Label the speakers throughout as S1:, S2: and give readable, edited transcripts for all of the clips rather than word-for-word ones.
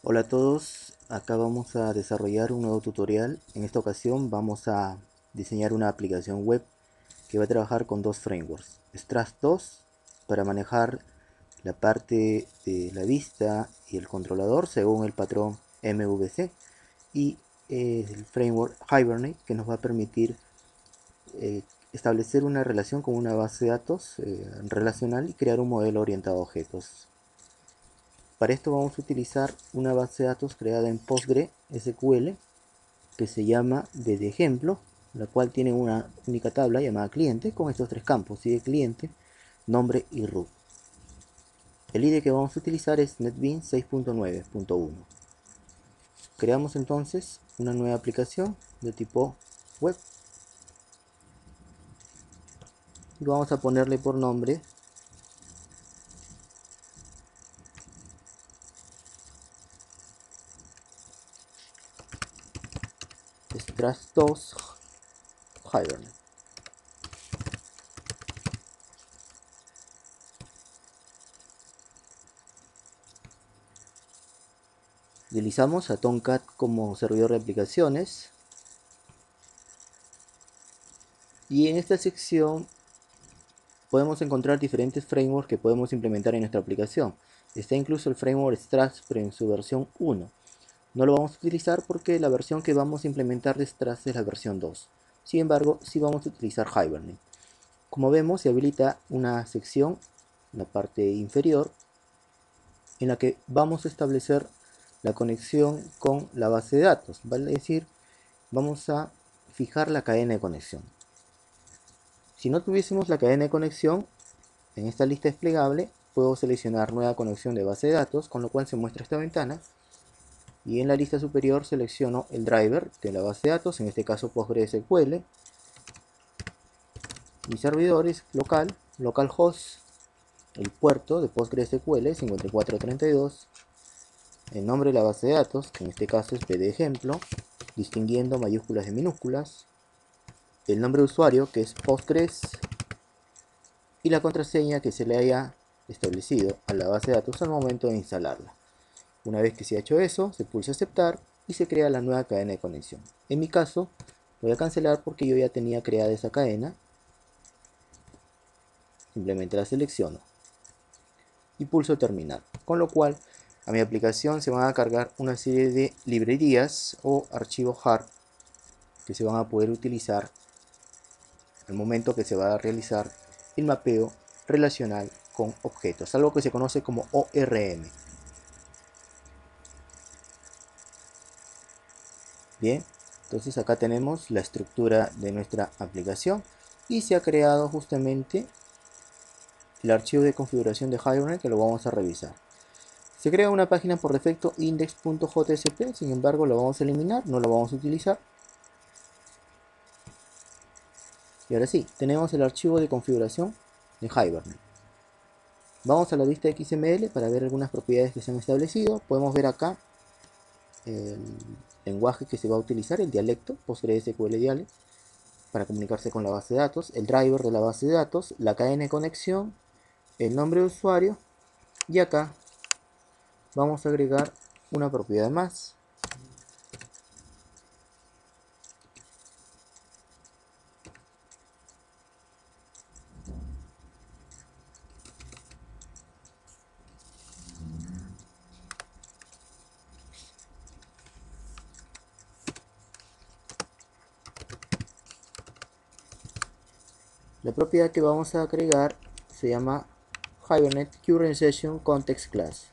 S1: Hola a todos, acá vamos a desarrollar un nuevo tutorial. En esta ocasión vamos a diseñar una aplicación web que va a trabajar con dos frameworks. Struts 2 para manejar la parte de la vista y el controlador según el patrón MVC y el framework Hibernate que nos va a permitir eh, establecer una relación con una base de datos relacional y crear un modelo orientado a objetos. Para esto vamos a utilizar una base de datos creada en PostgreSQL que se llama ejemplo, la cual tiene una única tabla llamada cliente con estos tres campos: ID cliente, nombre y root. El ID que vamos a utilizar es NetBeans 6.9.1. Creamos entonces una nueva aplicación de tipo web y vamos a ponerle por nombre Struts2 Hibernate. Utilizamos a Tomcat como servidor de aplicaciones y en esta sección podemos encontrar diferentes frameworks que podemos implementar en nuestra aplicación. Está incluso el framework Struts, pero en su versión 1. No lo vamos a utilizar porque la versión que vamos a implementar de Struts es la versión 2. Sin embargo, sí vamos a utilizar Hibernate. Como vemos, se habilita una sección en la parte inferior en la que vamos a establecer la conexión con la base de datos. Vale decir, vamos a fijar la cadena de conexión. Si no tuviésemos la cadena de conexión, en esta lista desplegable puedo seleccionar nueva conexión de base de datos, con lo cual se muestra esta ventana. Y en la lista superior selecciono el driver de la base de datos, en este caso PostgreSQL. Mi servidor es localhost, el puerto de PostgreSQL 5432, el nombre de la base de datos, que en este caso es ejemplo, distinguiendo mayúsculas de minúsculas, el nombre de usuario, que es Postgres, y la contraseña que se le haya establecido a la base de datos al momento de instalarla. Una vez que se ha hecho eso, se pulsa aceptar y se crea la nueva cadena de conexión. En mi caso, voy a cancelar porque yo ya tenía creada esa cadena. Simplemente la selecciono y pulso terminar. Con lo cual, a mi aplicación se van a cargar una serie de librerías o archivos JAR que se van a poder utilizar al momento que se va a realizar el mapeo relacional con objetos, algo que se conoce como ORM. Bien, entonces acá tenemos la estructura de nuestra aplicación y se ha creado justamente el archivo de configuración de Hibernate, que lo vamos a revisar. Se crea una página por defecto index.jsp, sin embargo lo vamos a eliminar, no lo vamos a utilizar. Y ahora sí, tenemos el archivo de configuración de Hibernate. Vamos a la vista XML para ver algunas propiedades que se han establecido. Podemos ver acá el lenguaje que se va a utilizar, el dialecto, PostgreSQL Dialect, para comunicarse con la base de datos, el driver de la base de datos, la cadena de conexión, el nombre de usuario, y acá vamos a agregar una propiedad más. La propiedad que vamos a agregar se llama Hibernate Current Session Context Class.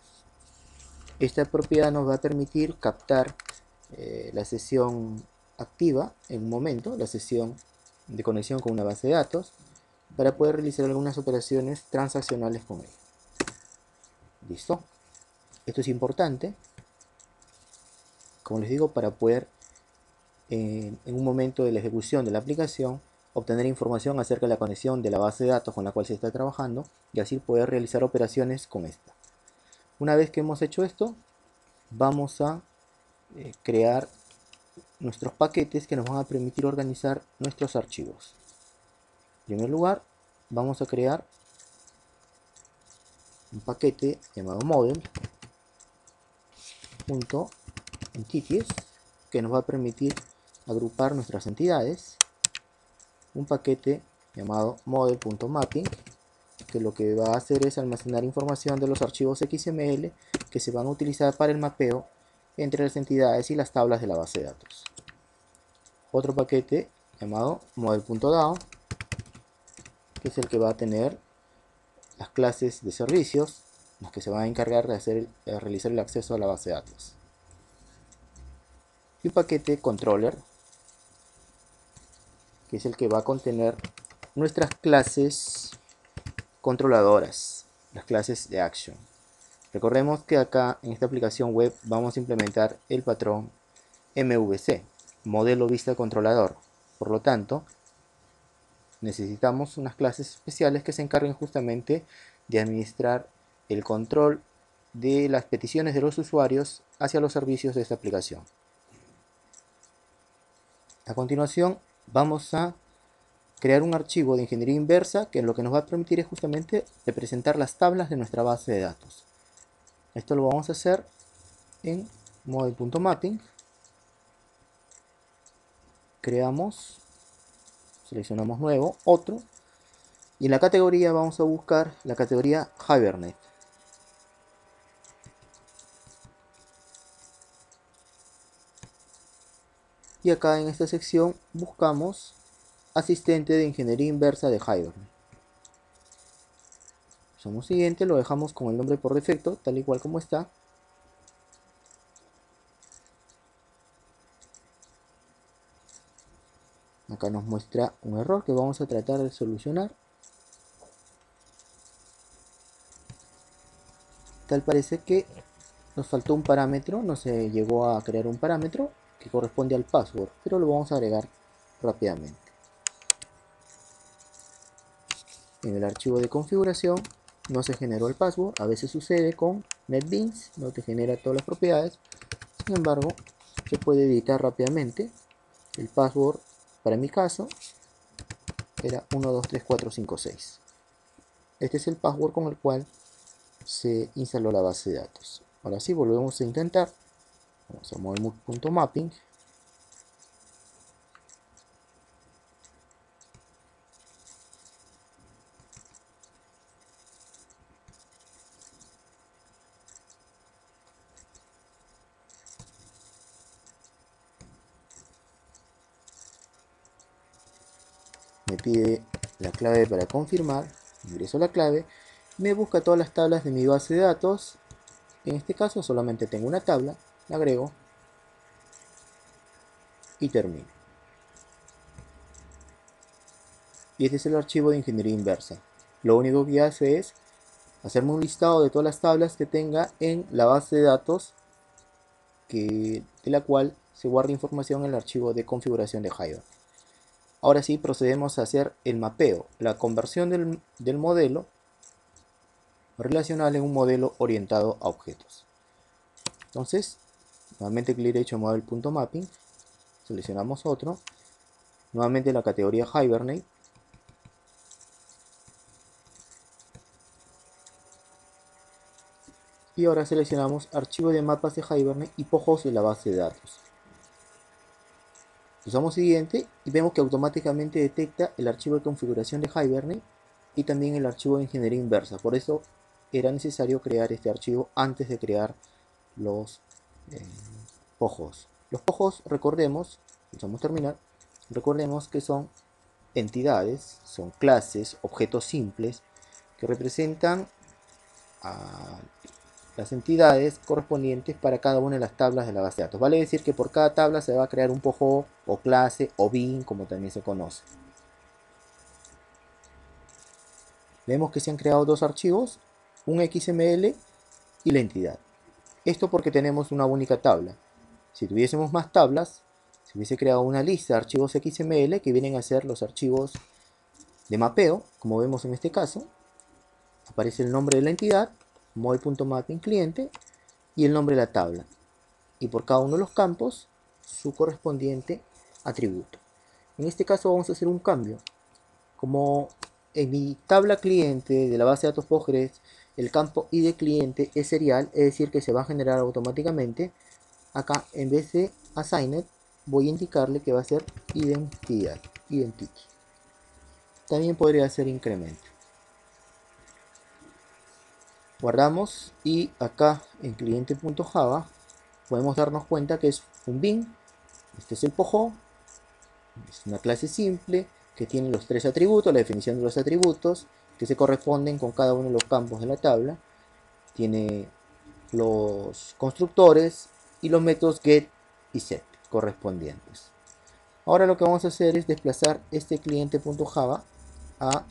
S1: Esta propiedad nos va a permitir captar la sesión activa en un momento, la sesión de conexión con una base de datos, para poder realizar algunas operaciones transaccionales con ella. Listo. Esto es importante, como les digo, para poder en un momento de la ejecución de la aplicación obtener información acerca de la conexión de la base de datos con la cual se está trabajando y así poder realizar operaciones con esta. Una vez que hemos hecho esto, vamos a crear nuestros paquetes que nos van a permitir organizar nuestros archivos. En primer lugar, vamos a crear un paquete llamado model, model.entities, que nos va a permitir agrupar nuestras entidades, un paquete llamado model.mapping, que lo que va a hacer es almacenar información de los archivos XML que se van a utilizar para el mapeo entre las entidades y las tablas de la base de datos. Otro paquete llamado model.dao, que es el que va a tener las clases de servicios, las que se van a encargar de realizar el acceso a la base de datos. Y un paquete controller, que es el que va a contener nuestras clases controladoras, las clases de action. Recordemos que acá en esta aplicación web vamos a implementar el patrón MVC, modelo vista controlador. Por lo tanto, necesitamos unas clases especiales que se encarguen justamente de administrar el control de las peticiones de los usuarios hacia los servicios de esta aplicación. A continuación vamos a crear un archivo de ingeniería inversa que lo que nos va a permitir es justamente representar las tablas de nuestra base de datos. Esto lo vamos a hacer en model.mapping. Creamos, seleccionamos nuevo, otro, y en la categoría vamos a buscar la categoría Hibernate. Y acá en esta sección buscamos asistente de ingeniería inversa de Hibernate. Somos siguiente, lo dejamos con el nombre por defecto, tal y cual como está. Acá nos muestra un error que vamos a tratar de solucionar. Tal parece que nos faltó un parámetro, no se llegó a crear un parámetro que corresponde al password, pero lo vamos a agregar rápidamente. En el archivo de configuración no se generó el password, a veces sucede con NetBeans, no te genera todas las propiedades, sin embargo se puede editar rápidamente. El password para mi caso era 123456. Este es el password con el cual se instaló la base de datos. Ahora sí, volvemos a intentar. Vamos a model.mapping. Me pide la clave para confirmar, ingreso la clave, me busca todas las tablas de mi base de datos. En este caso solamente tengo una tabla, la agrego y termino. Y este es el archivo de ingeniería inversa. Lo único que hace es hacerme un listado de todas las tablas que tenga en la base de datos de la cual se guarda información en el archivo de configuración de Hibernate. Ahora sí, procedemos a hacer el mapeo, la conversión del modelo relacional en un modelo orientado a objetos. Entonces, nuevamente clic derecho en model.mapping, seleccionamos otro, nuevamente la categoría Hibernate, y ahora seleccionamos archivo de mapas de Hibernate y POJOS de la base de datos. Usamos siguiente y vemos que automáticamente detecta el archivo de configuración de Hibernate y también el archivo de ingeniería inversa. Por eso era necesario crear este archivo antes de crear los POJOS. Los POJOS, recordemos, vamos a terminar, recordemos que son entidades, son clases, objetos simples que representan a las entidades correspondientes para cada una de las tablas de la base de datos. Vale decir que por cada tabla se va a crear un POJO o clase o bin, como también se conoce. Vemos que se han creado dos archivos, un XML y la entidad. Esto porque tenemos una única tabla. Si tuviésemos más tablas, se hubiese creado una lista de archivos XML que vienen a ser los archivos de mapeo, como vemos en este caso. Aparece el nombre de la entidad, model.mapping cliente, y el nombre de la tabla. Y por cada uno de los campos, su correspondiente atributo. En este caso vamos a hacer un cambio. Como en mi tabla cliente de la base de datos Postgres el campo ID cliente es serial, es decir que se va a generar automáticamente. Acá en vez de assigned voy a indicarle que va a ser identidad, identity. También podría ser incremento. Guardamos y acá en cliente.java podemos darnos cuenta que es un bin. Este es el POJO, es una clase simple que tiene los tres atributos, la definición de los atributos que se corresponden con cada uno de los campos de la tabla. Tiene los constructores y los métodos get y set correspondientes. Ahora lo que vamos a hacer es desplazar este cliente.java a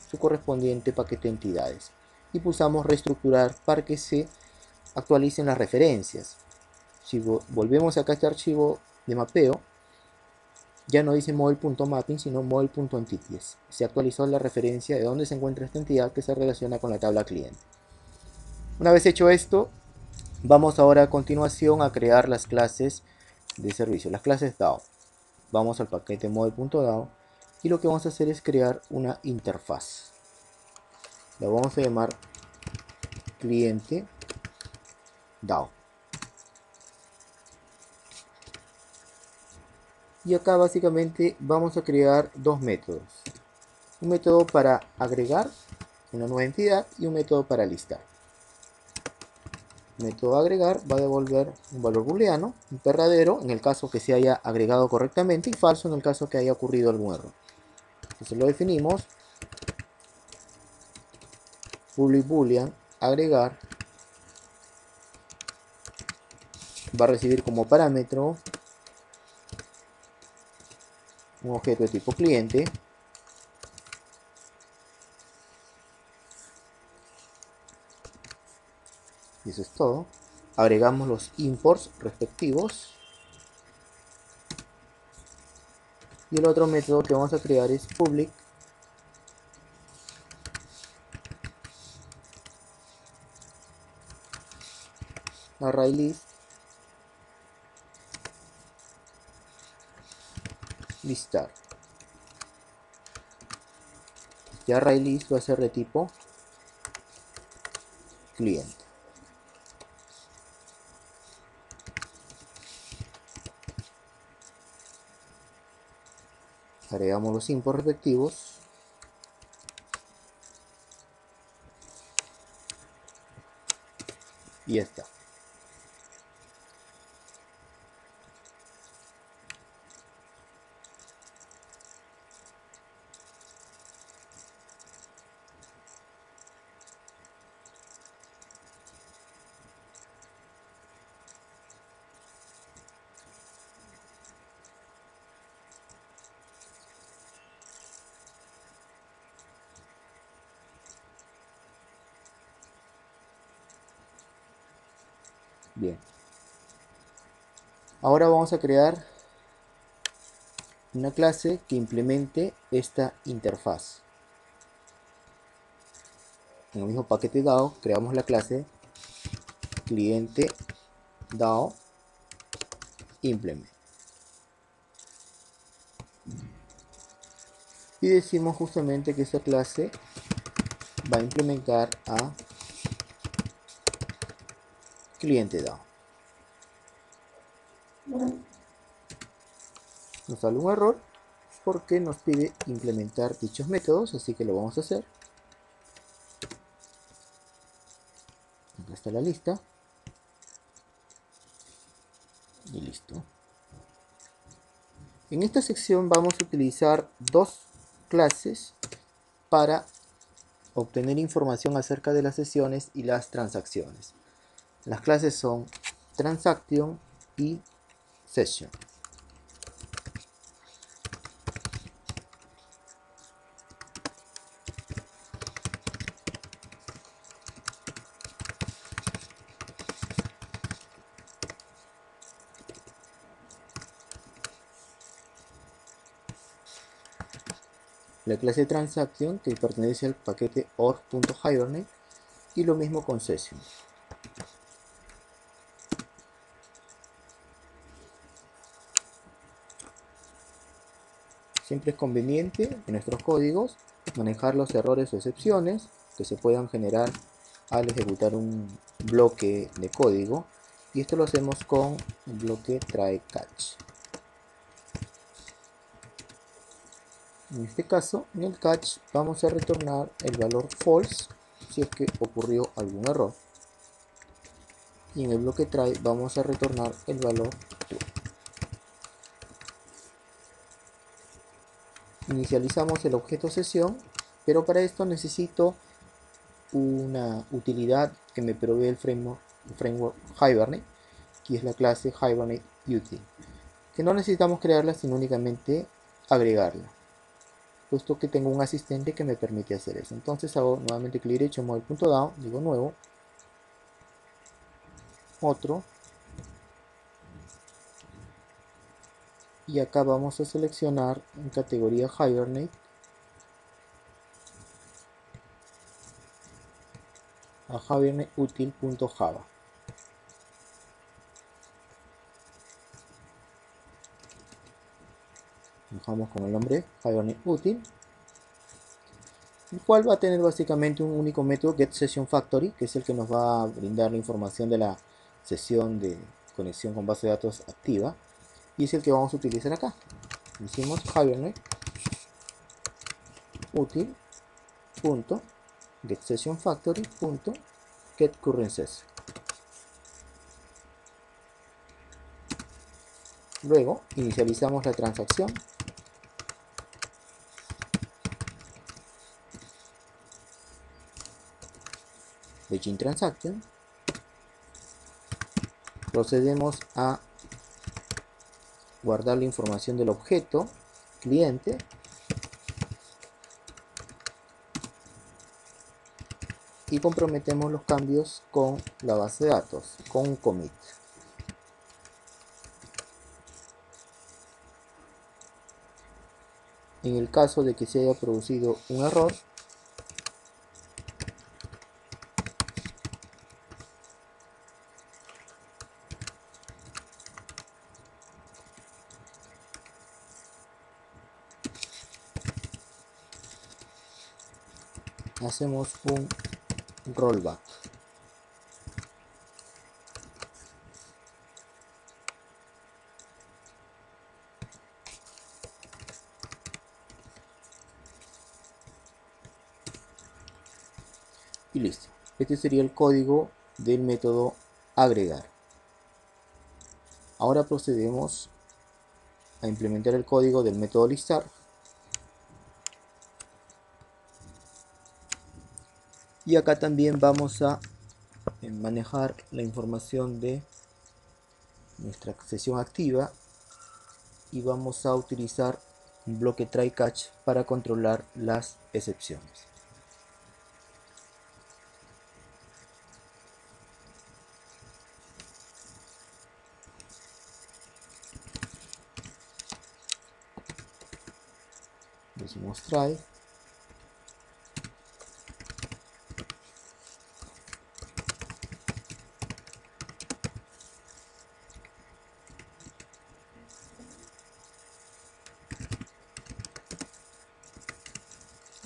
S1: su correspondiente paquete de entidades y pulsamos reestructurar para que se actualicen las referencias. Si volvemos acá a este archivo de mapeo, ya no dice model.mapping sino model.entities. Se actualizó la referencia de dónde se encuentra esta entidad que se relaciona con la tabla cliente. Una vez hecho esto, vamos ahora a continuación a crear las clases de servicio, las clases DAO. Vamos al paquete model.dao y lo que vamos a hacer es crear una interfaz. La vamos a llamar cliente DAO. Y acá básicamente vamos a crear dos métodos. Un método para agregar una nueva entidad y un método para listar. El método agregar va a devolver un valor booleano, un verdadero en el caso que se haya agregado correctamente y falso en el caso que haya ocurrido algún error. Entonces lo definimos public boolean agregar va a recibir como parámetro un objeto de tipo cliente y eso es todo. Agregamos los imports respectivos y el otro método que vamos a crear es public ArrayList listar. Este ArrayList va a ser de tipo cliente. Agregamos los imports respectivos y ya está. Bien. Ahora vamos a crear una clase que implemente esta interfaz. En el mismo paquete DAO creamos la clase cliente DAO implement y decimos justamente que esta clase va a implementar a cliente DAO. Nos sale un error porque nos pide implementar dichos métodos, así que lo vamos a hacer. Acá está la lista y listo. En esta sección vamos a utilizar dos clases para obtener información acerca de las sesiones y las transacciones. Las clases son transaction y session. La clase transaction que pertenece al paquete org.hibernate y lo mismo con session. Siempre es conveniente en nuestros códigos manejar los errores o excepciones que se puedan generar al ejecutar un bloque de código, y esto lo hacemos con el bloque try catch. En este caso, en el catch vamos a retornar el valor false si es que ocurrió algún error, y en el bloque try vamos a retornar el valor true. Inicializamos el objeto sesión, pero para esto necesito una utilidad que me provee el framework Hibernate, que es la clase Hibernate Util, que no necesitamos crearla sino únicamente agregarla, puesto que tengo un asistente que me permite hacer eso. Entonces hago nuevamente clic derecho en model.down, digo nuevo, otro, y acá vamos a seleccionar en categoría Hibernate a hibernateUtil.java. Dejamos con el nombre HibernateUtil, el cual va a tener básicamente un único método, getSessionFactory, que es el que nos va a brindar la información de la sesión de conexión con base de datos activa, y es el que vamos a utilizar acá. Decimos HibernateUtil.getSessionFactory.getCurrentSession. Luego inicializamos la transacción. Begin Transaction. Procedemos a guardar la información del objeto cliente y comprometemos los cambios con la base de datos con un commit. En el caso de que se haya producido un error, hacemos un rollback. Y listo. Este sería el código del método agregar. Ahora procedemos a implementar el código del método listar. Y acá también vamos a manejar la información de nuestra sesión activa y vamos a utilizar un bloque try catch para controlar las excepciones. Decimos try.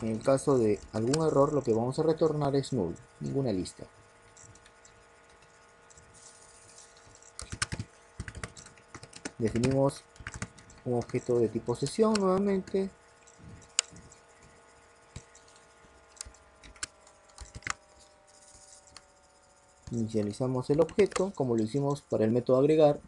S1: En el caso de algún error, lo que vamos a retornar es null, ninguna lista. Definimos un objeto de tipo sesión nuevamente. Inicializamos el objeto como lo hicimos para el método agregar.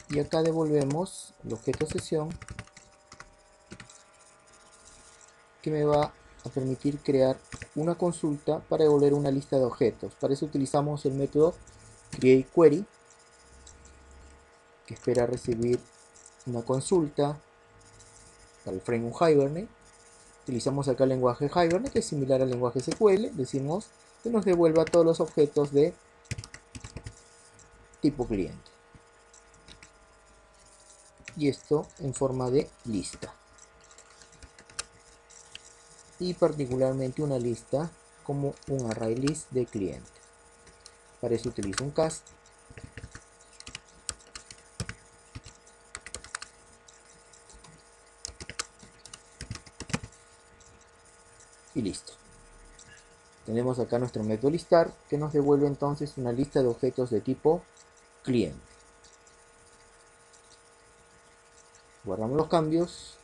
S1: Y acá devolvemos el objeto sesión, que me va a permitir crear una consulta para devolver una lista de objetos. Para eso utilizamos el método createQuery, que espera recibir una consulta para el framework Hibernate. Utilizamos acá el lenguaje Hibernate, que es similar al lenguaje SQL. Decimos que nos devuelva todos los objetos de tipo cliente. Y esto en forma de lista. Y particularmente una lista como un array list de cliente. Para eso utilizo un cast y listo. Tenemos acá nuestro método listar que nos devuelve entonces una lista de objetos de tipo cliente. Guardamos los cambios.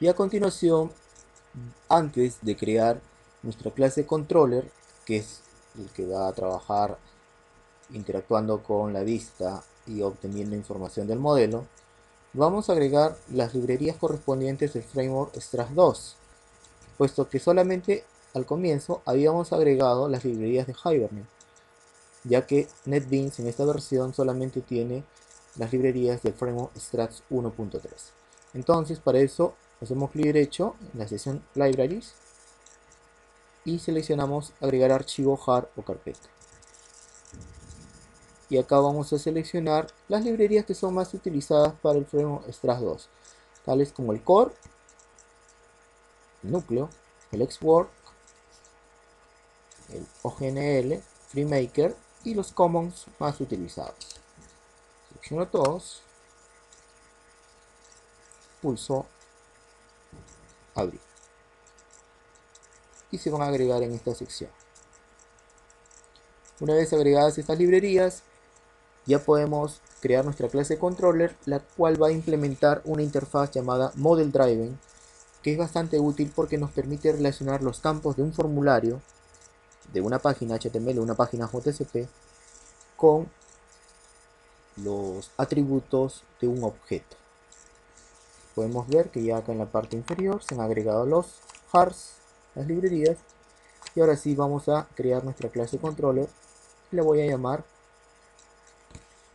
S1: Y a continuación, antes de crear nuestra clase controller, que es el que va a trabajar interactuando con la vista y obteniendo información del modelo, vamos a agregar las librerías correspondientes del framework Struts 2, puesto que solamente al comienzo habíamos agregado las librerías de Hibernate, ya que NetBeans en esta versión solamente tiene las librerías del framework Struts 1.3. Entonces, para eso hacemos clic derecho en la sección Libraries y seleccionamos agregar archivo, jar o carpeta. Y acá vamos a seleccionar las librerías que son más utilizadas para el framework Struts 2, tales como el core, el núcleo, el Xwork, el OGNL, FreeMaker y los commons más utilizados. Selecciono todos, pulso abrir y se van a agregar en esta sección. Una vez agregadas estas librerías, ya podemos crear nuestra clase controller, la cual va a implementar una interfaz llamada Model Driven, que es bastante útil porque nos permite relacionar los campos de un formulario, de una página HTML o una página JSP, con los atributos de un objeto. Podemos ver que ya acá en la parte inferior se han agregado los jars, las librerías, y ahora sí vamos a crear nuestra clase controller. Le voy a llamar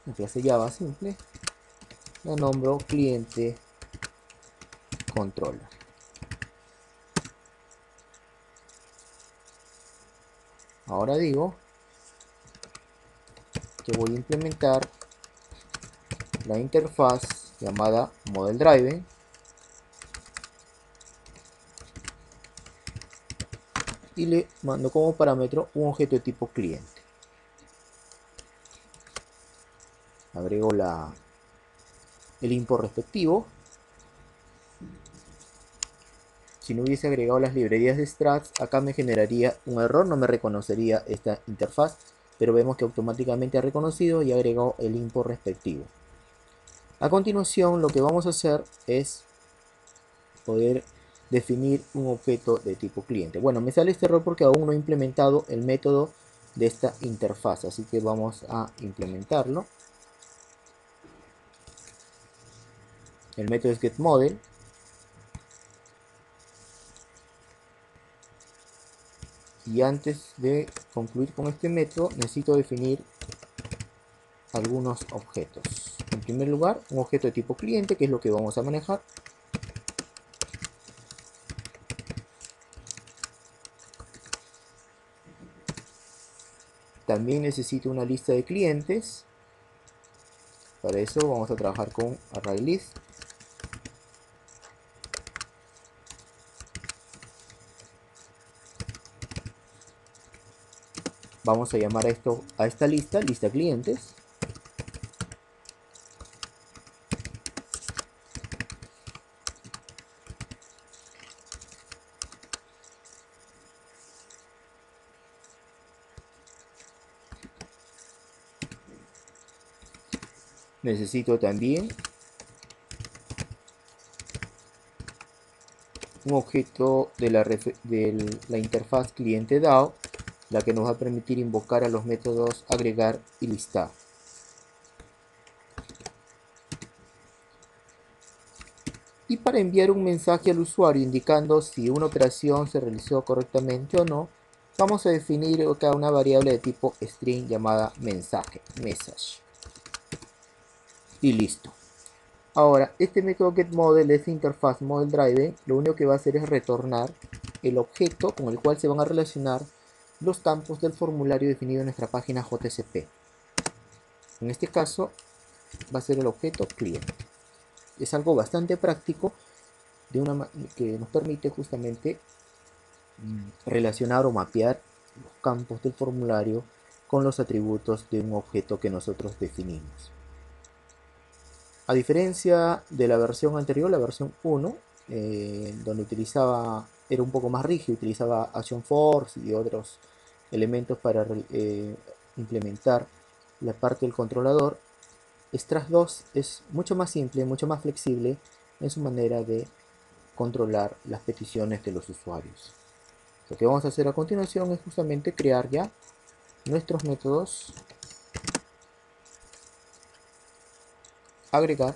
S1: una clase Java simple, la nombro cliente controller. Ahora digo que voy a implementar la interfaz llamada Model Driven y le mando como parámetro un objeto de tipo cliente. Agrego el import respectivo. Si no hubiese agregado las librerías de struts, acá me generaría un error, no me reconocería esta interfaz, pero vemos que automáticamente ha reconocido y agregado el import respectivo. A continuación, lo que vamos a hacer es poder definir un objeto de tipo cliente. Bueno, me sale este error porque aún no he implementado el método de esta interfaz, así que vamos a implementarlo. El método es getModel. Y antes de concluir con este método, necesito definir algunos objetos. En primer lugar, un objeto de tipo cliente, que es lo que vamos a manejar. También necesito una lista de clientes. Para eso vamos a trabajar con ArrayList. Vamos a llamar a esta lista clientes. Necesito también un objeto de la interfaz cliente DAO, la que nos va a permitir invocar a los métodos agregar y listar. Y para enviar un mensaje al usuario indicando si una operación se realizó correctamente o no, vamos a definir acá una variable de tipo string llamada mensaje, message. Y listo. Ahora, este método getModel, esta interfaz Model Driven, lo único que va a hacer es retornar el objeto con el cual se van a relacionar los campos del formulario definido en nuestra página JSP. En este caso, va a ser el objeto cliente. Es algo bastante práctico que nos permite justamente relacionar o mapear los campos del formulario con los atributos de un objeto que nosotros definimos. A diferencia de la versión anterior, la versión 1, donde era un poco más rígido, utilizaba Action Force y otros elementos para implementar la parte del controlador. Struts 2 es mucho más simple, mucho más flexible en su manera de controlar las peticiones de los usuarios. Lo que vamos a hacer a continuación es justamente crear ya nuestros métodos, agregar,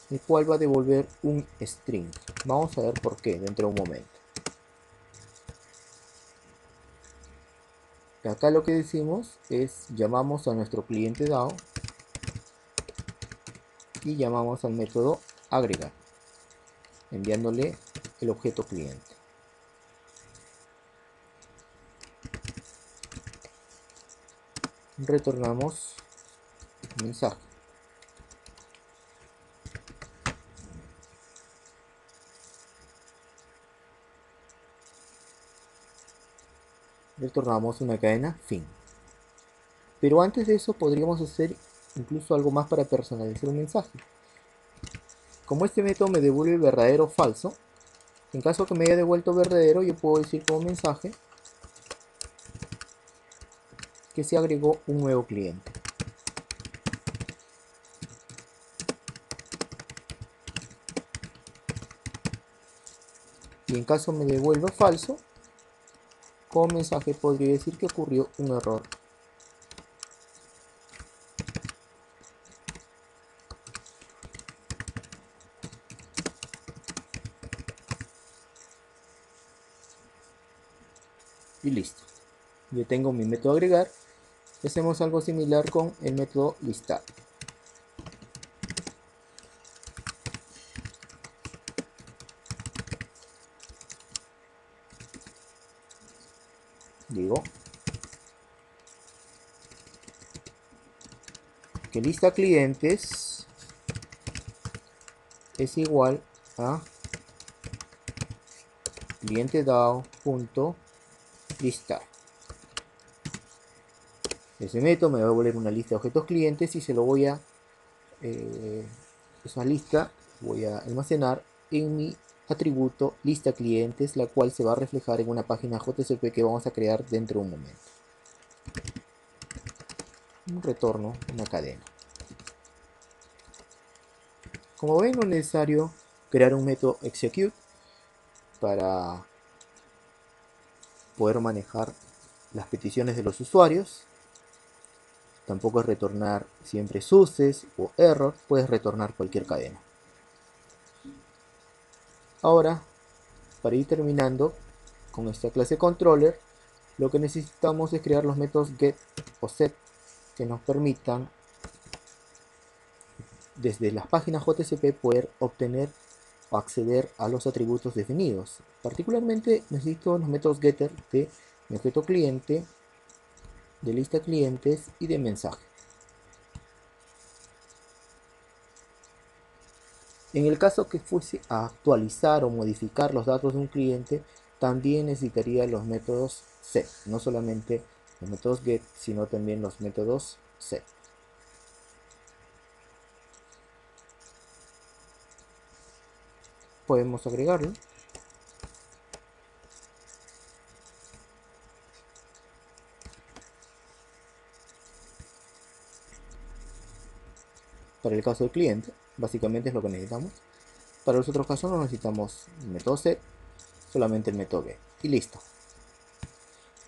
S1: el cual va a devolver un string. Vamos a ver por qué dentro de un momento. Acá lo que decimos es llamamos a nuestro cliente DAO y llamamos al método agregar, enviándole el objeto cliente. Retornamos un mensaje. Retornamos una cadena fin. Pero antes de eso podríamos hacer incluso algo más para personalizar un mensaje. Como este método me devuelve verdadero o falso, en caso que me haya devuelto verdadero, yo puedo decir como mensaje que se agregó un nuevo cliente. Y en caso me devuelva falso, como mensaje podría decir que ocurrió un error. Y listo. Yo tengo mi método agregar. Hacemos algo similar con el método listar. Digo que lista clientes es igual a cliente DAO.listar. Ese método me va a devolver una lista de objetos clientes y se lo voy a esa lista voy a almacenar en mi atributo lista clientes, la cual se va a reflejar en una página JCP que vamos a crear dentro de un momento. Un retorno, una cadena. Como ven, no es necesario crear un método execute para poder manejar las peticiones de los usuarios. Tampoco es retornar siempre suces o error, puedes retornar cualquier cadena. Ahora, para ir terminando con esta clase controller, lo que necesitamos es crear los métodos get o set que nos permitan desde las páginas JCP poder obtener o acceder a los atributos definidos. Particularmente necesito los métodos getter de mi objeto cliente, de lista clientes y de mensaje. En el caso que fuese a actualizar o modificar los datos de un cliente, también necesitaría los métodos set, no solamente los métodos get, sino también los métodos set. Podemos agregarlo. Para el caso del cliente, básicamente es lo que necesitamos. Para los otros casos no necesitamos el método set, solamente el método get. Y listo.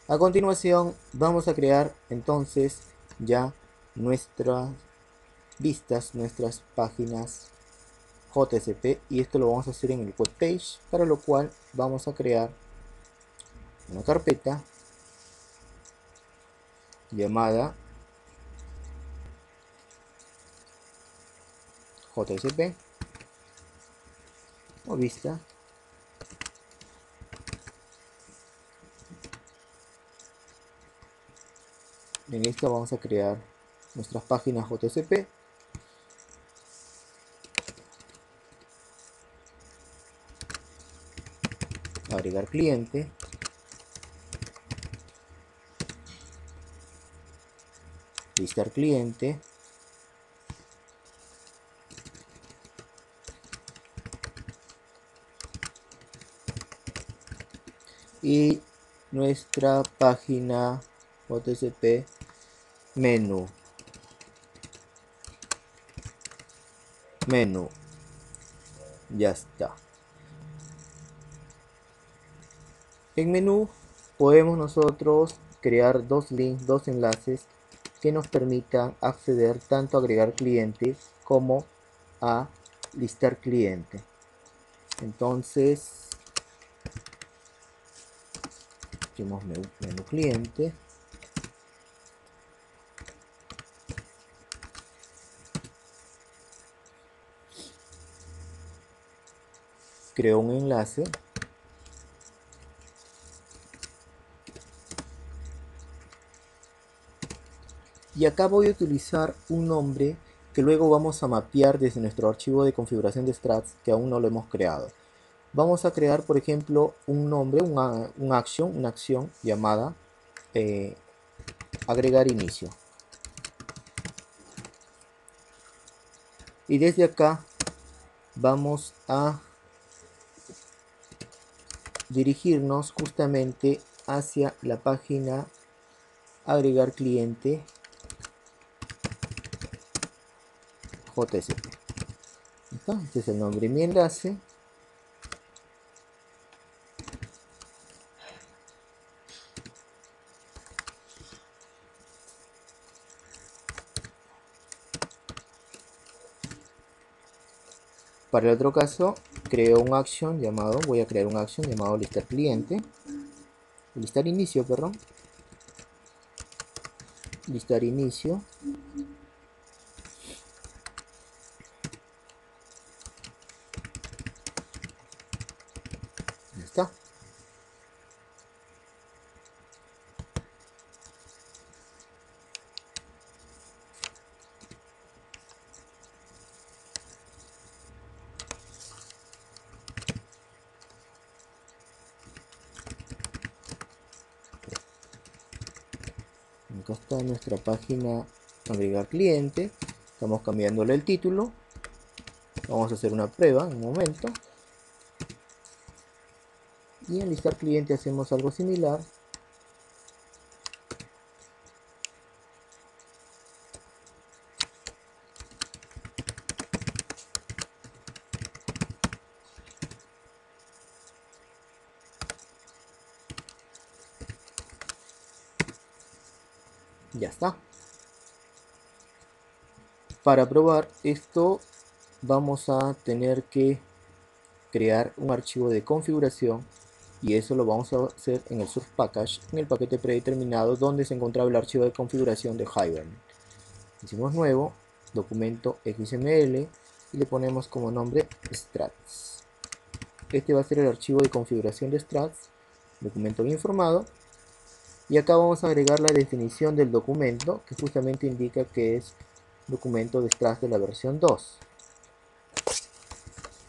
S1: A continuación vamos a crear entonces ya nuestras vistas, nuestras páginas JSP, y esto lo vamos a hacer en el web page, para lo cual vamos a crear una carpeta llamada JSP o vista. En esta vamos a crear nuestras páginas JSP. Agregar cliente. listar cliente, y nuestra página OTCP menú. Ya está. En menú podemos nosotros crear dos links, dos enlaces que nos permitan acceder tanto a agregar cliente como a listar cliente. Entonces, tenemos menú cliente, creo un enlace, y acá voy a utilizar un nombre que luego vamos a mapear desde nuestro archivo de configuración de Strats que aún no lo hemos creado. Vamos a crear, por ejemplo, un nombre, una acción llamada agregar inicio. Y desde acá vamos a dirigirnos justamente hacia la página agregar cliente JSP. Este es el nombre de mi enlace. Para el otro caso, voy a crear un action llamado listar cliente, listar inicio, perdón, listar inicio, ya está. Acá está nuestra página agregar cliente, estamos cambiándole el título, vamos a hacer una prueba en un momento, y en listar cliente hacemos algo similar. Ya está. Para probar esto vamos a tener que crear un archivo de configuración, y eso lo vamos a hacer en el source package, en el paquete predeterminado donde se encontraba el archivo de configuración de Hibernate. Decimos nuevo, documento XML, y le ponemos como nombre strats. Este va a ser el archivo de configuración de strats, documento bien formado, y acá vamos a agregar la definición del documento, que justamente indica que es documento de strats de la versión 2.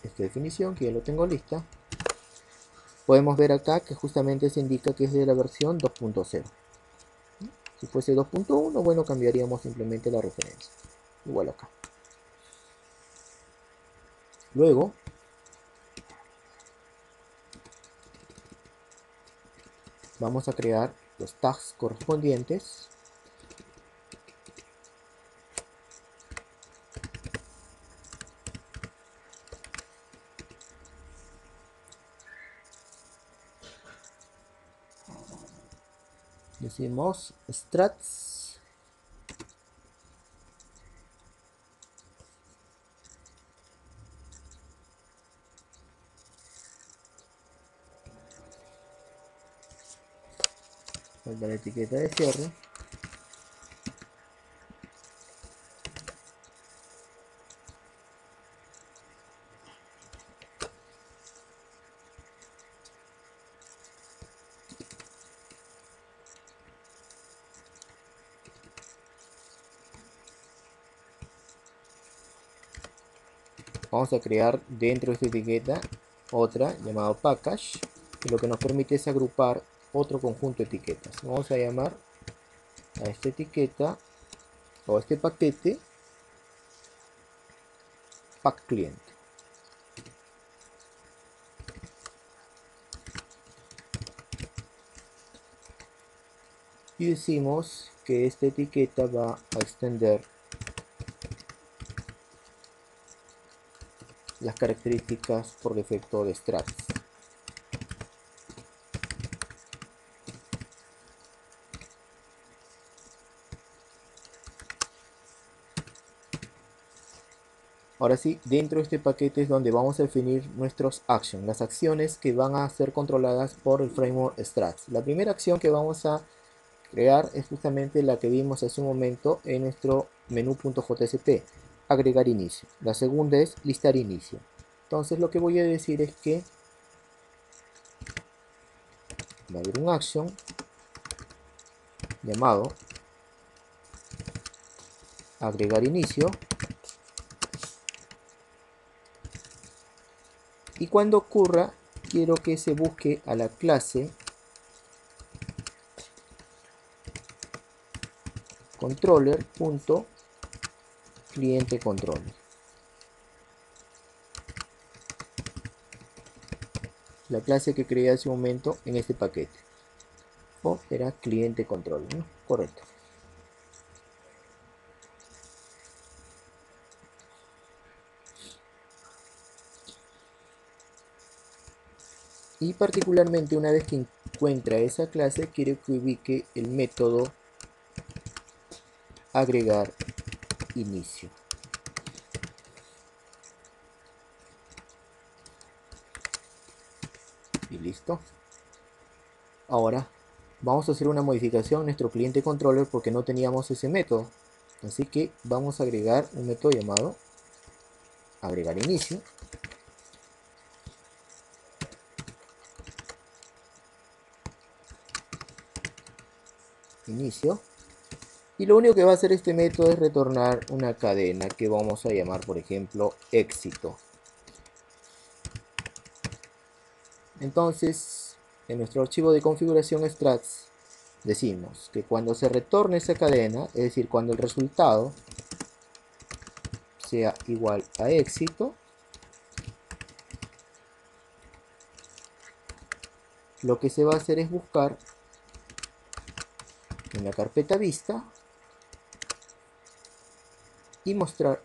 S1: Esta definición, que ya lo tengo lista, podemos ver acá que justamente se indica que es de la versión 2.0. Si fuese 2.1, bueno, cambiaríamos simplemente la referencia. Igual acá. Luego, vamos a crear los tags correspondientes. Decimos strats falta la etiqueta de cierre. Vamos a crear dentro de esta etiqueta otra llamada package, que lo que nos permite es agrupar otro conjunto de etiquetas. Vamos a llamar a esta etiqueta o este paquete pack cliente. Y decimos que esta etiqueta va a extender las características por defecto de Struts. Ahora sí, dentro de este paquete es donde vamos a definir nuestros actions, las acciones que van a ser controladas por el framework Struts. La primera acción que vamos a crear es justamente la que vimos hace un momento en nuestro menú.jsp, agregar inicio. La segunda es listar inicio. Entonces lo que voy a decir es que va a haber un action llamado agregar inicio, y cuando ocurra quiero que se busque a la clase controller.clienteController. La clase que creé hace un momento en este paquete. O era cliente controller, ¿no? Correcto. Y particularmente una vez que encuentra esa clase, quiero que ubique el método agregar inicio. Y listo. Ahora vamos a hacer una modificación en nuestro cliente controller porque no teníamos ese método. Así que vamos a agregar un método llamado agregar inicio. Inicio. Y lo único que va a hacer este método es retornar una cadena que vamos a llamar, por ejemplo, éxito. Entonces, en nuestro archivo de configuración struts, decimos que cuando se retorne esa cadena, es decir, cuando el resultado sea igual a éxito, lo que se va a hacer es buscar en la carpeta vista y mostrar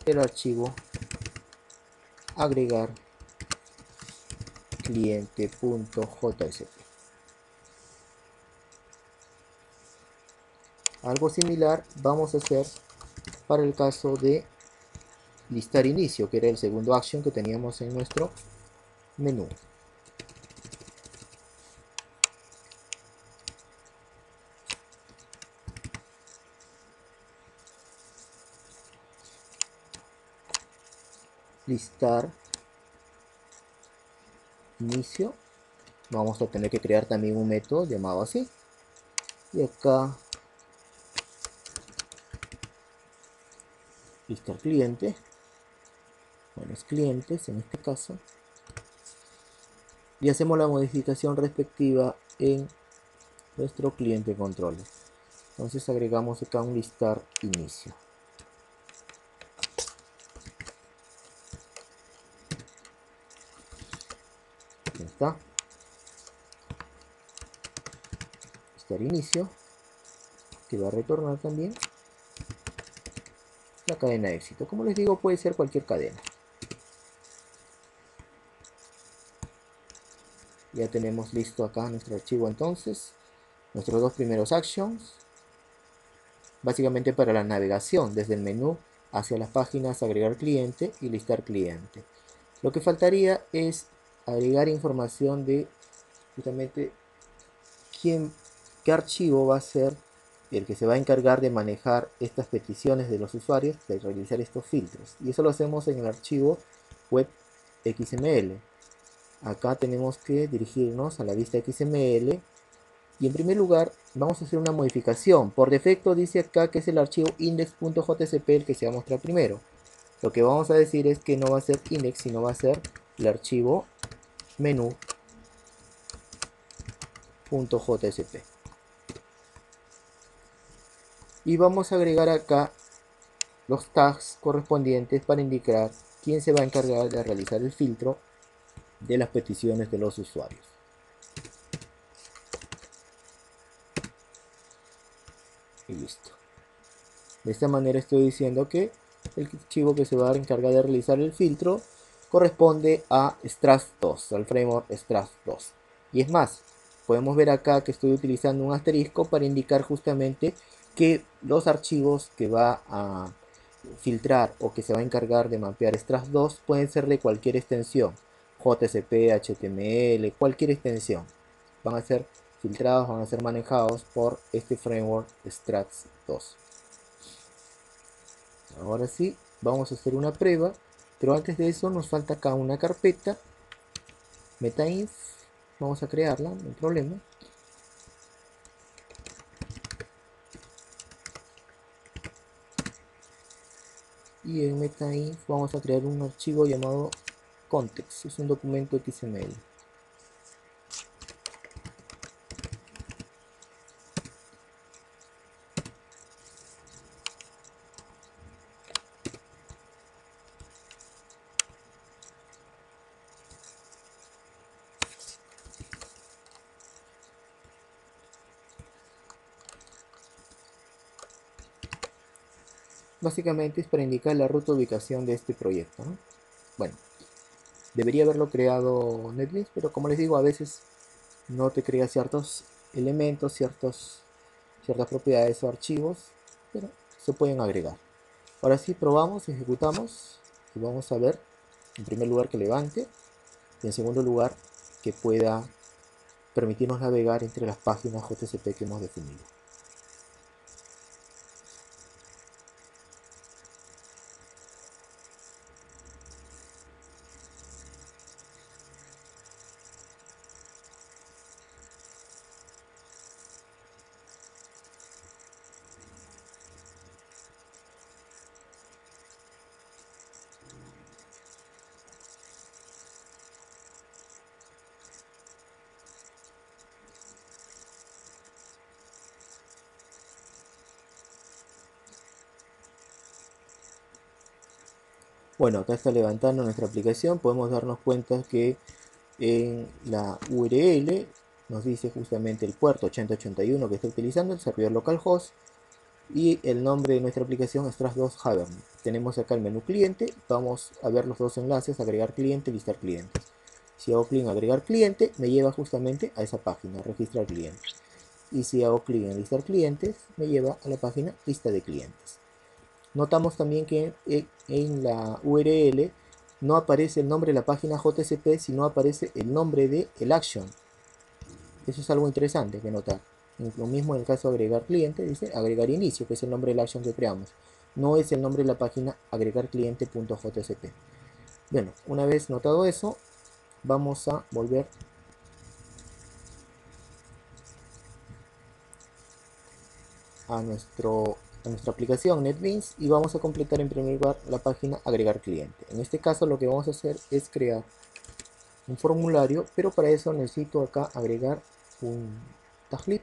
S1: el archivo agregar cliente.jsp. Algo similar vamos a hacer para el caso de listar inicio, que era el segundo action que teníamos en nuestro menú. Listar inicio. Vamos a tener que crear también un método llamado así. Y acá listar cliente. Bueno, es clientes en este caso. Y hacemos la modificación respectiva en nuestro cliente controller. Entonces agregamos acá un listar inicio. Ahí está. Listar inicio, que va a retornar también la cadena de éxito. Como les digo, puede ser cualquier cadena. Ya tenemos listo acá nuestro archivo entonces. Nuestros dos primeros actions. Básicamente para la navegación desde el menú hacia las páginas agregar cliente y listar cliente. Lo que faltaría es agregar información de justamente qué archivo va a ser el que se va a encargar de manejar estas peticiones de los usuarios, de realizar estos filtros. Y eso lo hacemos en el archivo web XML. Acá tenemos que dirigirnos a la vista XML y en primer lugar vamos a hacer una modificación. Por defecto dice acá que es el archivo index.jsp el que se va a mostrar primero. Lo que vamos a decir es que no va a ser index, sino va a ser el archivo menú.jsp. Y vamos a agregar acá los tags correspondientes para indicar quién se va a encargar de realizar el filtro de las peticiones de los usuarios. Y listo. De esta manera estoy diciendo que el archivo que se va a encargar de realizar el filtro corresponde a Struts 2, al framework Struts 2. Y es más, podemos ver acá que estoy utilizando un asterisco para indicar justamente que los archivos que va a filtrar o que se va a encargar de mapear Struts 2 pueden ser de cualquier extensión, JSP, HTML, cualquier extensión. Van a ser filtrados, van a ser manejados por este framework Struts 2. Ahora sí, vamos a hacer una prueba, pero antes de eso nos falta acá una carpeta, metainf, vamos a crearla, no hay problema. Y en metainf vamos a crear un archivo llamado context, es un documento XML. Básicamente es para indicar la ruta de ubicación de este proyecto, ¿no? Bueno, debería haberlo creado NetBeans, pero como les digo, a veces no te crea ciertos elementos, ciertas propiedades o archivos, pero se pueden agregar. Ahora sí, probamos, ejecutamos y vamos a ver, en primer lugar, que levante y en segundo lugar, que pueda permitirnos navegar entre las páginas JCP que hemos definido. Bueno, acá está levantando nuestra aplicación. Podemos darnos cuenta que en la URL nos dice justamente el puerto 8081 que está utilizando, el servidor localhost, y el nombre de nuestra aplicación es Struts2 Hibernate. Tenemos acá el menú cliente, vamos a ver los dos enlaces, agregar cliente, listar clientes. Si hago clic en agregar cliente, me lleva justamente a esa página, registrar cliente. Y si hago clic en listar clientes, me lleva a la página lista de clientes. Notamos también que en la URL no aparece el nombre de la página JCP, sino aparece el nombre de el action. Eso es algo interesante que notar. Lo mismo en el caso de agregar cliente, dice agregar inicio, que es el nombre del action que creamos. No es el nombre de la página agregar cliente.jcp. Bueno, una vez notado eso, vamos a volver a nuestra aplicación NetBeans y vamos a completar en primer lugar la página agregar cliente. En este caso lo que vamos a hacer es crear un formulario, pero para eso necesito acá agregar un taglit.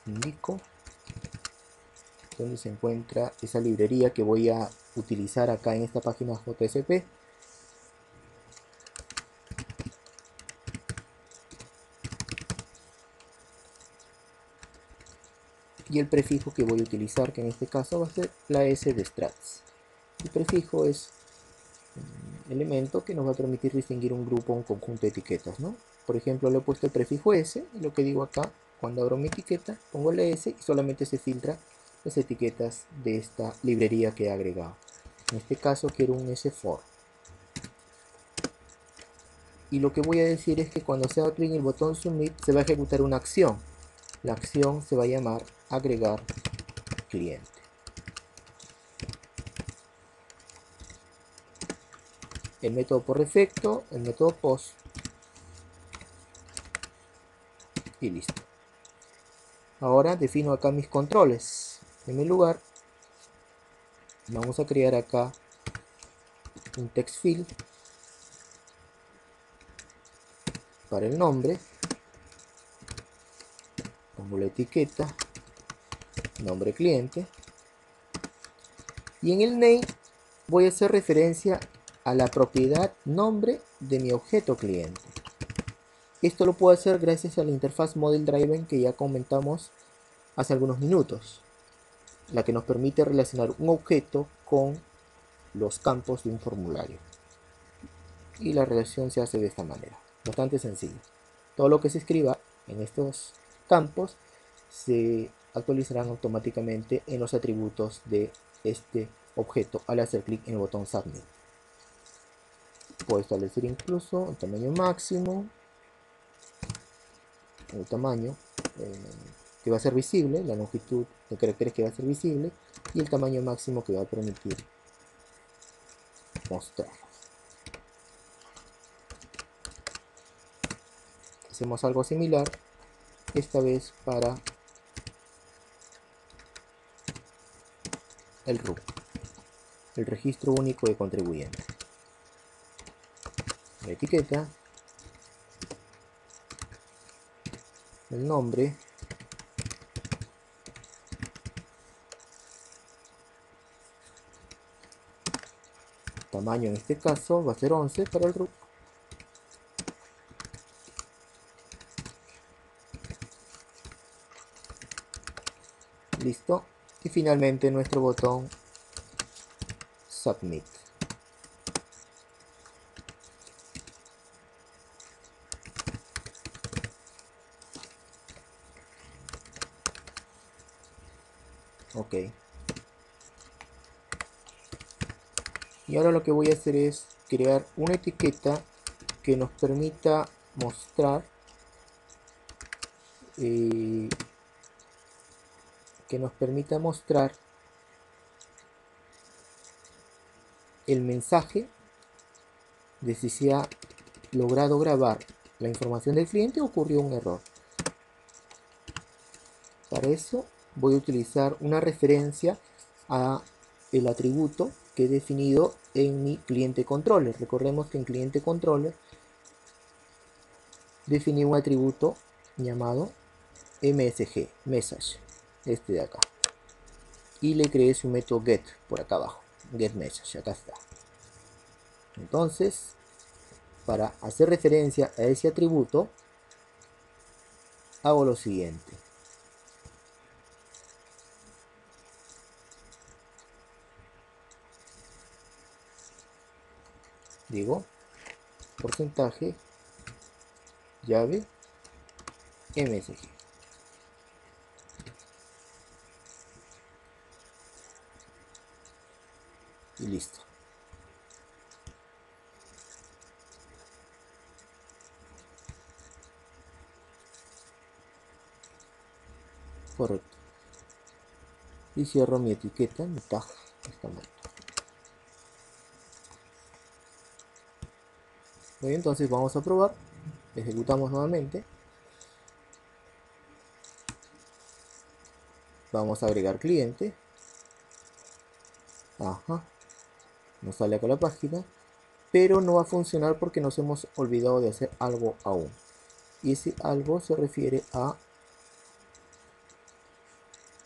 S1: Indico donde se encuentra esa librería que voy a utilizar acá en esta página JSP. Y el prefijo que voy a utilizar, que en este caso va a ser la S de Struts. El prefijo es un elemento que nos va a permitir distinguir un grupo o un conjunto de etiquetas, ¿no? Por ejemplo, le he puesto el prefijo S, y lo que digo acá, cuando abro mi etiqueta, pongo la S y solamente se filtra las etiquetas de esta librería que he agregado. En este caso quiero un S4. Y lo que voy a decir es que cuando se haga clic en el botón Submit, se va a ejecutar una acción. La acción se va a llamar agregar cliente. El método por defecto, el método post y listo. Ahora defino acá mis controles. En primer lugar, vamos a crear acá un text field Para el nombre, pongo la etiqueta, nombre cliente. Y en el name voy a hacer referencia a la propiedad nombre de mi objeto cliente. Esto lo puedo hacer gracias a la interfaz Model Driven que ya comentamos hace algunos minutos, la que nos permite relacionar un objeto con los campos de un formulario. Y la relación se hace de esta manera, bastante sencillo. Todo lo que se escriba en estos campos se actualizarán automáticamente en los atributos de este objeto al hacer clic en el botón Submit. Puedo establecer incluso el tamaño máximo, el tamaño que va a ser visible, la longitud de caracteres que va a ser visible y el tamaño máximo que va a permitir mostrar. Hacemos algo similar, esta vez para el RUC, el registro único de contribuyentes. La etiqueta, el nombre, tamaño en este caso va a ser 11 para el RUC. Listo. Y finalmente nuestro botón Submit. Ok. Y ahora lo que voy a hacer es crear una etiqueta que nos permita mostrar eh, el mensaje de si se ha logrado grabar la información del cliente o ocurrió un error. Para eso voy a utilizar una referencia a el atributo que he definido en mi cliente controller. Recordemos que en cliente controller definí un atributo llamado MSG, message, este de acá, y le creé su método get por acá abajo, get message, acá está. Entonces, para hacer referencia a ese atributo, hago lo siguiente. Digo, porcentaje, llave, MSG. Y listo. Correcto. Y cierro mi etiqueta, mi tag, de esta manera. Muy bien, entonces vamos a probar. Ejecutamos nuevamente. Vamos a agregar cliente. Ajá. Nos sale acá la página. Pero no va a funcionar porque nos hemos olvidado de hacer algo aún. Y ese algo se refiere a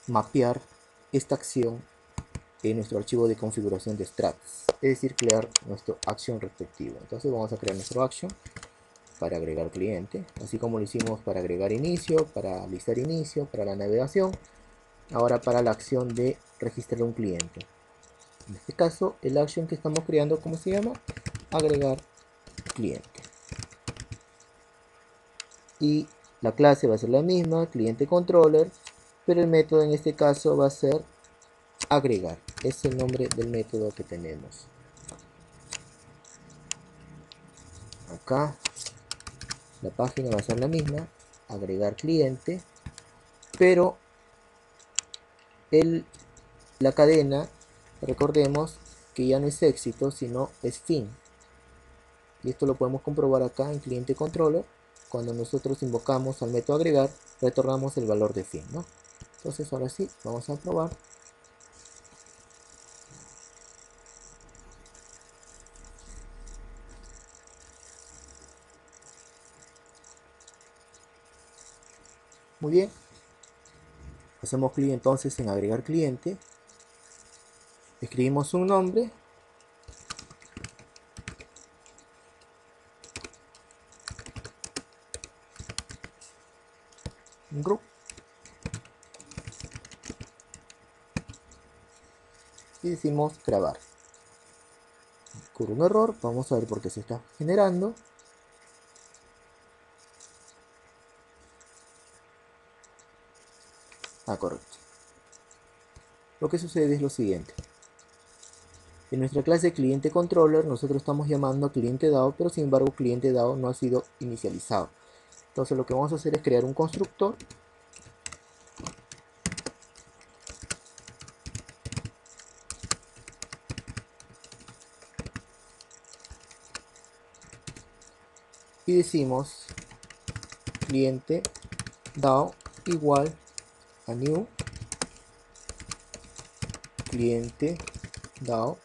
S1: mapear esta acción en nuestro archivo de configuración de strats, es decir, crear nuestro action respectivo. Entonces vamos a crear nuestro action para agregar cliente, así como lo hicimos para agregar inicio, para listar inicio, para la navegación, ahora para la acción de registrar un cliente. En este caso, el action que estamos creando, ¿cómo se llama? Agregar cliente. Y la clase va a ser la misma, cliente controller, pero el método en este caso va a ser agregar. Es el nombre del método que tenemos. Acá la página va a ser la misma, agregar cliente, pero la cadena, recordemos que ya no es éxito, sino es fin. Y esto lo podemos comprobar acá en cliente controller. Cuando nosotros invocamos al método agregar, retornamos el valor de fin, ¿no? Entonces ahora sí, vamos a probar. Muy bien, hacemos clic entonces en agregar cliente, escribimos un nombre, un group, y decimos grabar. Ocurre un error, vamos a ver por qué se está generando. Correcto. Lo que sucede es lo siguiente. En nuestra clase cliente controller nosotros estamos llamando a cliente DAO, pero sin embargo cliente DAO no ha sido inicializado. Entonces lo que vamos a hacer es crear un constructor y decimos cliente DAO igual a new cliente DAO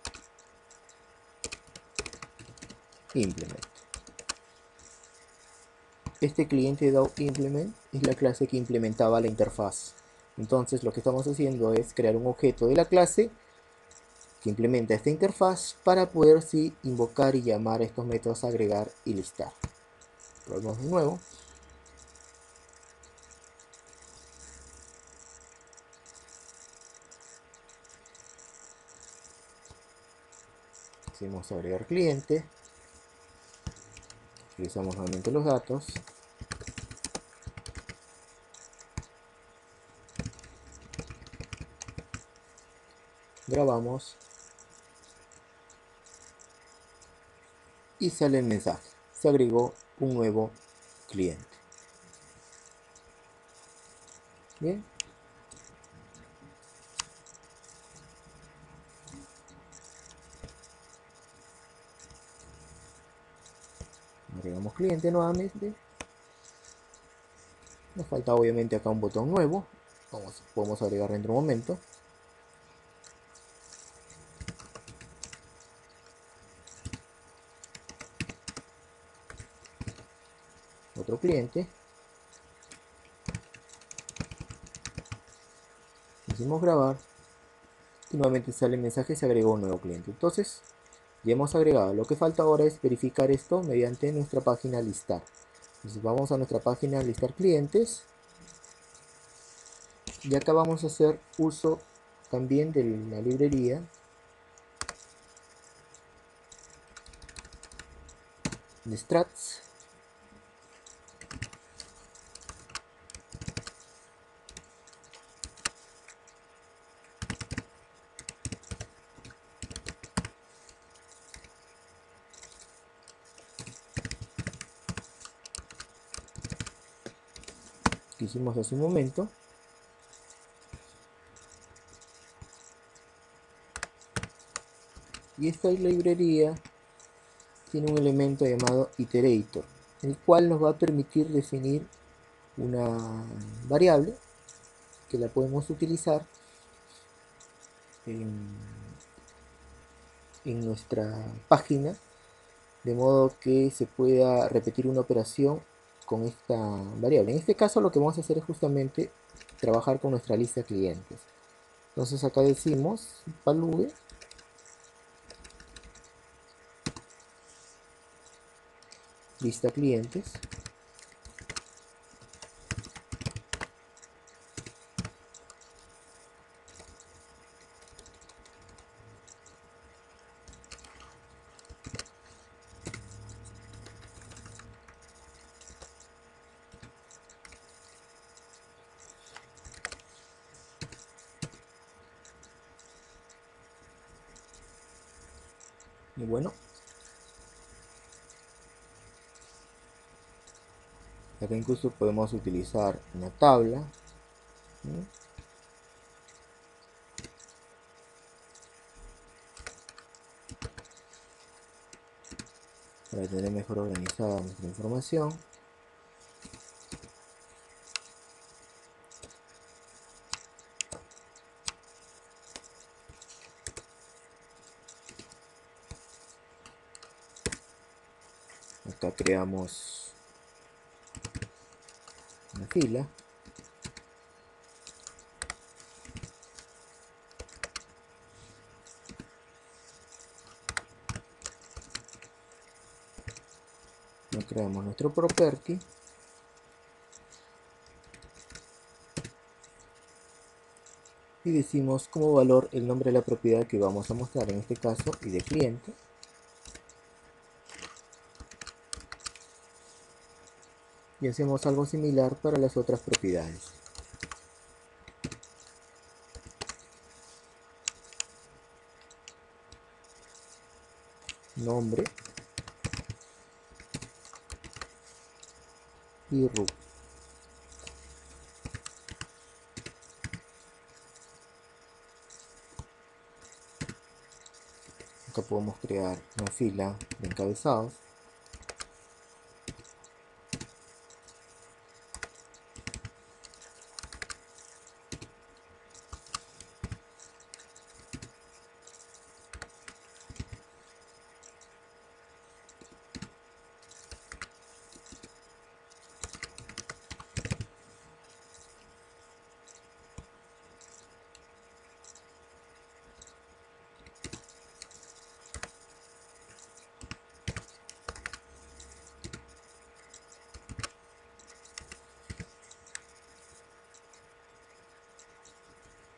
S1: implement. Este cliente DAO implement es la clase que implementaba la interfaz. Entonces lo que estamos haciendo es crear un objeto de la clase que implementa esta interfaz para poder sí invocar y llamar a estos métodos agregar y listar. Probemos de nuevo. Decimos agregar cliente, utilizamos nuevamente los datos, grabamos y sale el mensaje, se agregó un nuevo cliente. Bien, agregamos cliente nuevamente, nos falta obviamente acá un botón nuevo, podemos agregar dentro de un momento. Otro cliente, decimos grabar y nuevamente sale el mensaje, se agregó un nuevo cliente. Entonces ya hemos agregado, lo que falta ahora es verificar esto mediante nuestra página listar. Entonces vamos a nuestra página listar clientes y acá vamos a hacer uso también de la librería de strats que hicimos hace un momento. Y esta librería tiene un elemento llamado iterator, el cual nos va a permitir definir una variable que la podemos utilizar en nuestra página, de modo que se pueda repetir una operación con esta variable. En este caso lo que vamos a hacer es justamente trabajar con nuestra lista de clientes. Entonces acá decimos value lista clientes y bueno, acá incluso podemos utilizar una tabla, ¿sí?, para tener mejor organizada nuestra información. Acá creamos una fila Creamos nuestro property. Y decimos como valor el nombre de la propiedad que vamos a mostrar, en este caso, y de cliente. Y hacemos algo similar para las otras propiedades. Nombre y root. Acá podemos crear una fila de encabezados.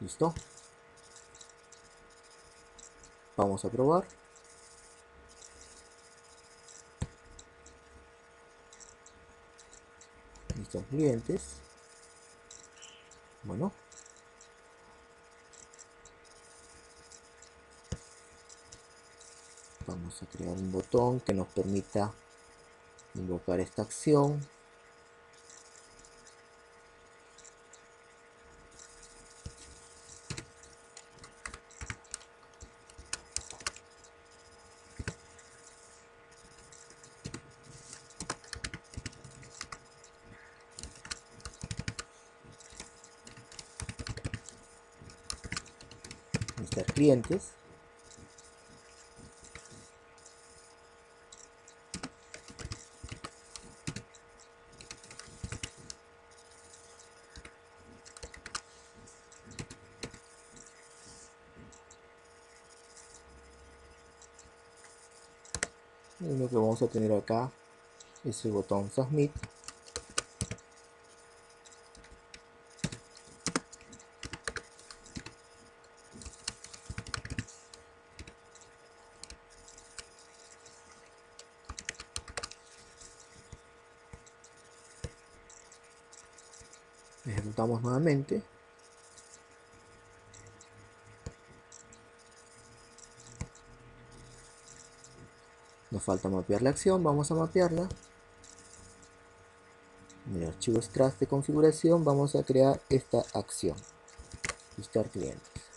S1: Listo. Vamos a probar. Listos clientes. Bueno. Vamos a crear un botón que nos permita invocar esta acción. Listar clientes. Y lo que vamos a tener acá es el botón Submit. Ejecutamos nuevamente. Nos falta mapear la acción, vamos a mapearla. En el archivo extract de configuración vamos a crear esta acción. Listar clientes.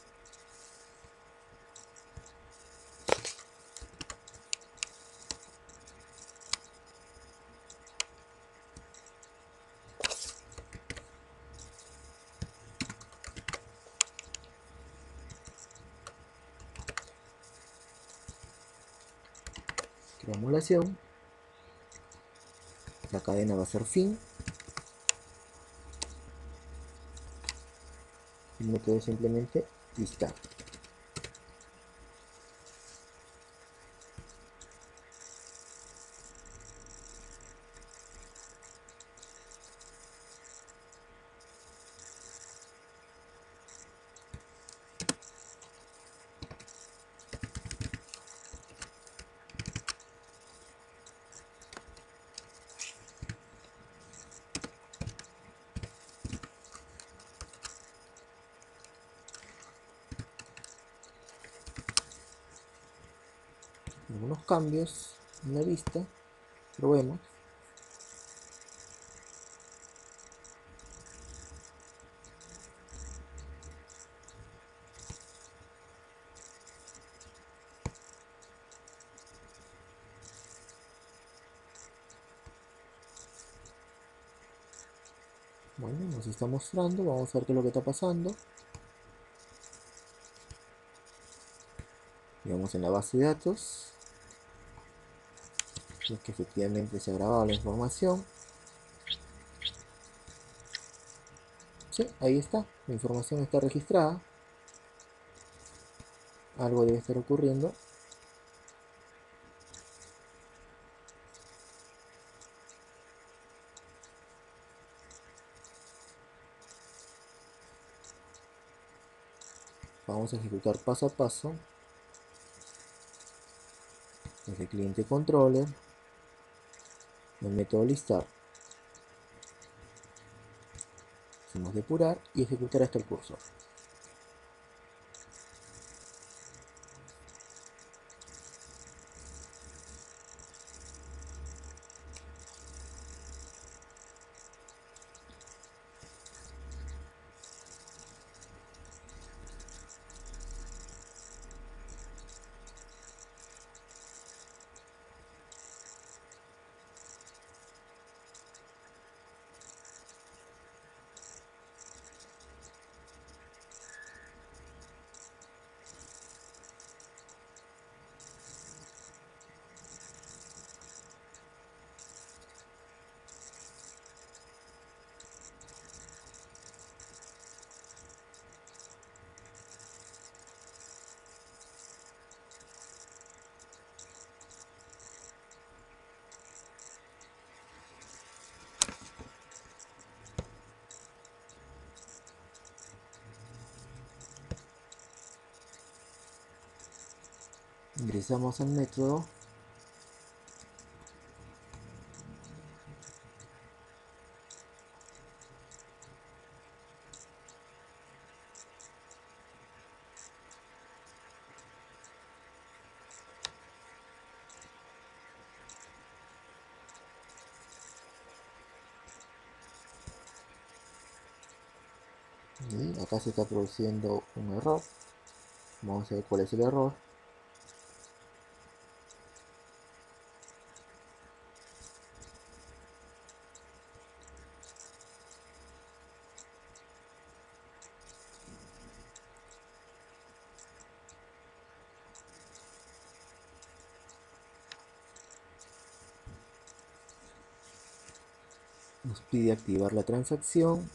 S1: Creamos la acción. La cadena va a ser fin. El método es simplemente listar. Algunos cambios en la vista. Probemos. Bueno, nos está mostrando. Vamos a ver qué es lo que está pasando. Digamos en la base de datos. Es que efectivamente se ha grabado la información. Sí, ahí está. La información está registrada. Algo debe estar ocurriendo. Vamos a ejecutar paso a paso desde cliente controller, el método listar. Hacemos depurar y ejecutar hasta el cursor. Ingresamos al método y acá se está produciendo un error. Vamos a ver cuál es el error. Nos pide activar la transacción.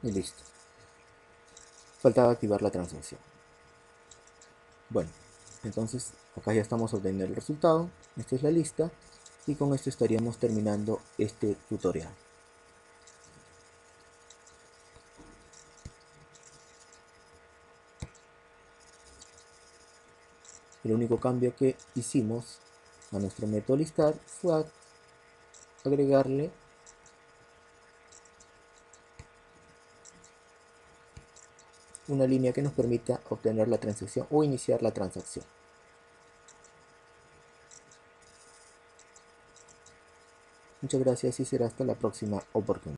S1: Y listo. Faltaba activar la transacción. Bueno, entonces acá ya estamos obteniendo el resultado. Esta es la lista. Y con esto estaríamos terminando este tutorial. El único cambio que hicimos a nuestro método listar fue agregarle una línea que nos permita obtener la transacción o iniciar la transacción. Muchas gracias y será hasta la próxima oportunidad.